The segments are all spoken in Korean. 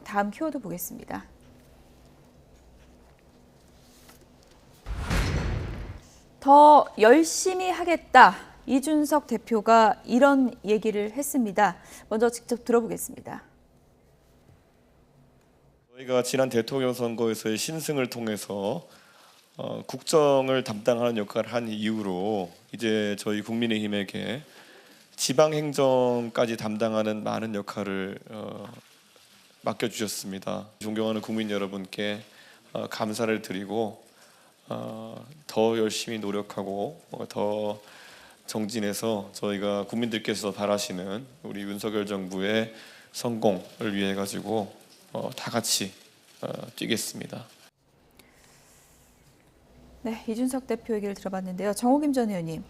다음 키워드 보겠습니다. 더 열심히 하겠다. 이준석 대표가 이런 얘기를 했습니다. 먼저 직접 들어보겠습니다. 저희가 지난 대통령 선거에서의 신승을 통해서 국정을 담당하는 역할을 한 이후로 이제 저희 국민의힘에게 지방행정까지 담당하는 많은 역할을 맡겨주셨습니다. 존경하는 국민 여러분께 감사를 드리고 더 열심히 노력하고 더 정진해서 저희가 국민들께서 바라시는 우리 윤석열 정부의 성공을 위해 가지고 다 같이 뛰겠습니다. 네, 이준석 대표 얘기를 들어봤는데요. 정호김 전 의원님,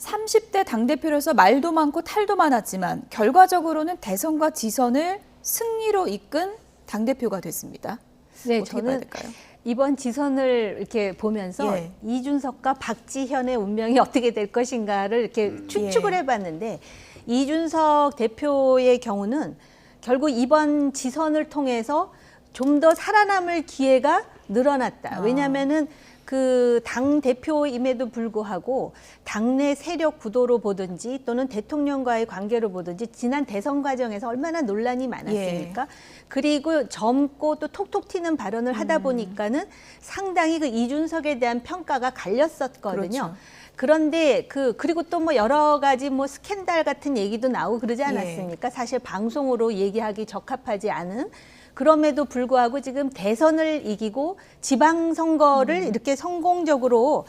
30대 당대표로서 말도 많고 탈도 많았지만 결과적으로는 대선과 지선을 승리로 이끈 당대표가 됐습니다. 네, 어떻게 봐야 저는 될까요? 이번 지선을 이렇게 보면서 예. 이준석과 박지현의 운명이 어떻게 될 것인가를 이렇게 추측을 예. 해봤는데 이준석 대표의 경우는 결국 이번 지선을 통해서 좀 더 살아남을 기회가 늘어났다. 왜냐하면은 그 당 대표임에도 불구하고 당내 세력 구도로 보든지 또는 대통령과의 관계로 보든지 지난 대선 과정에서 얼마나 논란이 많았습니까? 예. 그리고 젊고 또 톡톡 튀는 발언을 하다 보니까는 상당히 그 이준석에 대한 평가가 갈렸었거든요. 그렇죠. 그런데 그리고 또 뭐 여러 가지 뭐 스캔들 같은 얘기도 나오고 그러지 않았습니까? 사실 방송으로 얘기하기 적합하지 않은. 그럼에도 불구하고 지금 대선을 이기고 지방선거를 이렇게 성공적으로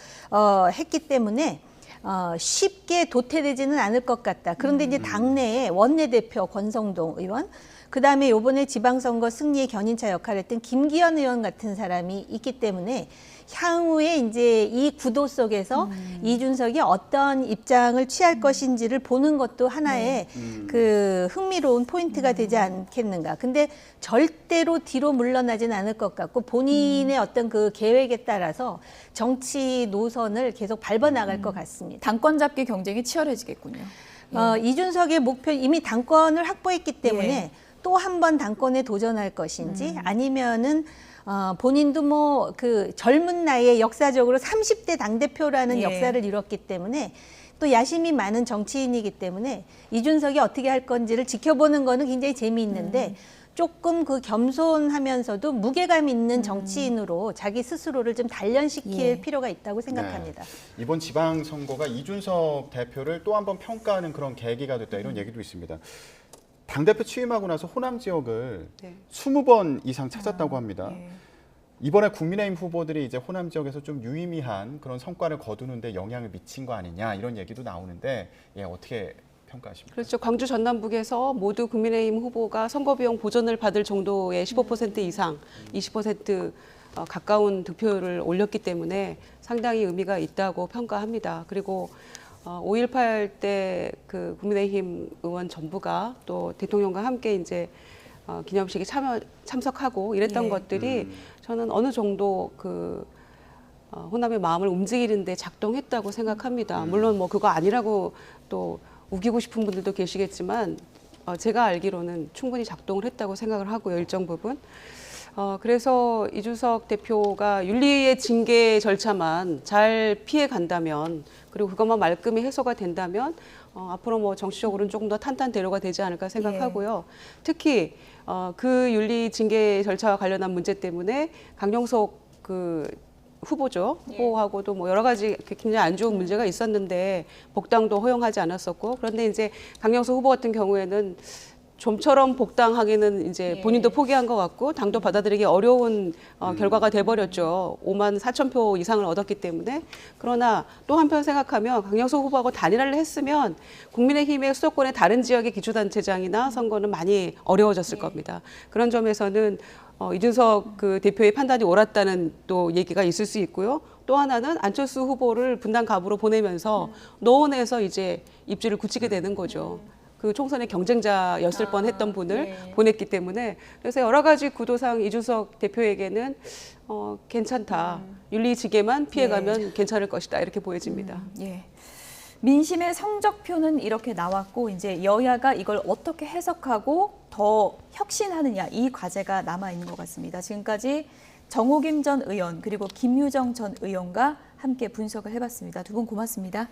했기 때문에 쉽게 도태되지는 않을 것 같다. 그런데 이제 당내에 원내대표 권성동 의원, 그다음에 이번에 지방선거 승리의 견인차 역할을 했던 김기현 의원 같은 사람이 있기 때문에 향후에 이제 이 구도 속에서 이준석이 어떤 입장을 취할 것인지를 보는 것도 하나의 그 흥미로운 포인트가 되지 않겠는가. 근데 절대로 뒤로 물러나진 않을 것 같고 본인의 어떤 그 계획에 따라서 정치 노선을 계속 밟아나갈 것 같습니다. 당권 잡기 경쟁이 치열해지겠군요. 이준석의 목표 이미 당권을 확보했기 때문에 예. 또 한 번 당권에 도전할 것인지 아니면은 본인도 뭐 그 젊은 나이에 역사적으로 30대 당대표라는 예. 역사를 이뤘기 때문에 또 야심이 많은 정치인이기 때문에 이준석이 어떻게 할 건지를 지켜보는 거는 굉장히 재미있는데 조금 그 겸손하면서도 무게감 있는 정치인으로 자기 스스로를 좀 단련시킬 예. 필요가 있다고 생각합니다. 네. 이번 지방선거가 이준석 대표를 또 한 번 평가하는 그런 계기가 됐다 이런 얘기도 있습니다. 당대표 취임하고 나서 호남 지역을 20번 이상 찾았다고 합니다. 예. 이번에 국민의힘 후보들이 이제 호남 지역에서 좀 유의미한 그런 성과를 거두는데 영향을 미친 거 아니냐 이런 얘기도 나오는데 어떻게 평가하십니까? 그렇죠. 광주 전남북에서 모두 국민의힘 후보가 선거비용 보전을 받을 정도의 15% 이상, 20% 가까운 득표를 올렸기 때문에 상당히 의미가 있다고 평가합니다. 그리고 5.18 때 그 국민의힘 의원 전부가 또 대통령과 함께 이제 기념식에 참석하고 이랬던 예. 것들이 저는 어느 정도 그 호남의 마음을 움직이는데 작동했다고 생각합니다. 물론 뭐 그거 아니라고 또 우기고 싶은 분들도 계시겠지만 제가 알기로는 충분히 작동을 했다고 생각을 하고요, 일정 부분. 그래서 이준석 대표가 윤리의 징계 절차만 잘 피해 간다면 그리고 그것만 말끔히 해소가 된다면 앞으로 뭐 정치적으로는 조금 더 탄탄대로가 되지 않을까 생각하고요. 특히 그 윤리 징계 절차와 관련한 문제 때문에 강용석 그 후보죠. 후보하고도 뭐 여러 가지 굉장히 안 좋은 문제가 있었는데 복당도 허용하지 않았었고 그런데 이제 강용석 후보 같은 경우에는 좀처럼 복당하기는 이제 본인도 포기한 것 같고 당도 받아들이기 어려운 결과가 돼버렸죠. 5만 4천 표 이상을 얻었기 때문에. 그러나 또 한편 생각하면 강영석 후보하고 단일화를 했으면 국민의힘의 수도권의 다른 지역의 기초단체장이나 선거는 많이 어려워졌을 겁니다. 그런 점에서는 이준석 그 대표의 판단이 옳았다는 또 얘기가 있을 수 있고요. 또 하나는 안철수 후보를 분당 갑으로 보내면서 노원에서 이제 입지를 굳히게 되는 거죠. 그 총선의 경쟁자였을 뻔했던 분을 보냈기 때문에 그래서 여러 가지 구도상 이준석 대표에게는 괜찮다. 윤리지게만 피해가면 괜찮을 것이다. 이렇게 보여집니다. 예. 민심의 성적표는 이렇게 나왔고 이제 여야가 이걸 어떻게 해석하고 더 혁신하느냐 이 과제가 남아 있는 것 같습니다. 지금까지 정호김 전 의원 그리고 김유정 전 의원과 함께 분석을 해봤습니다. 두 분 고맙습니다.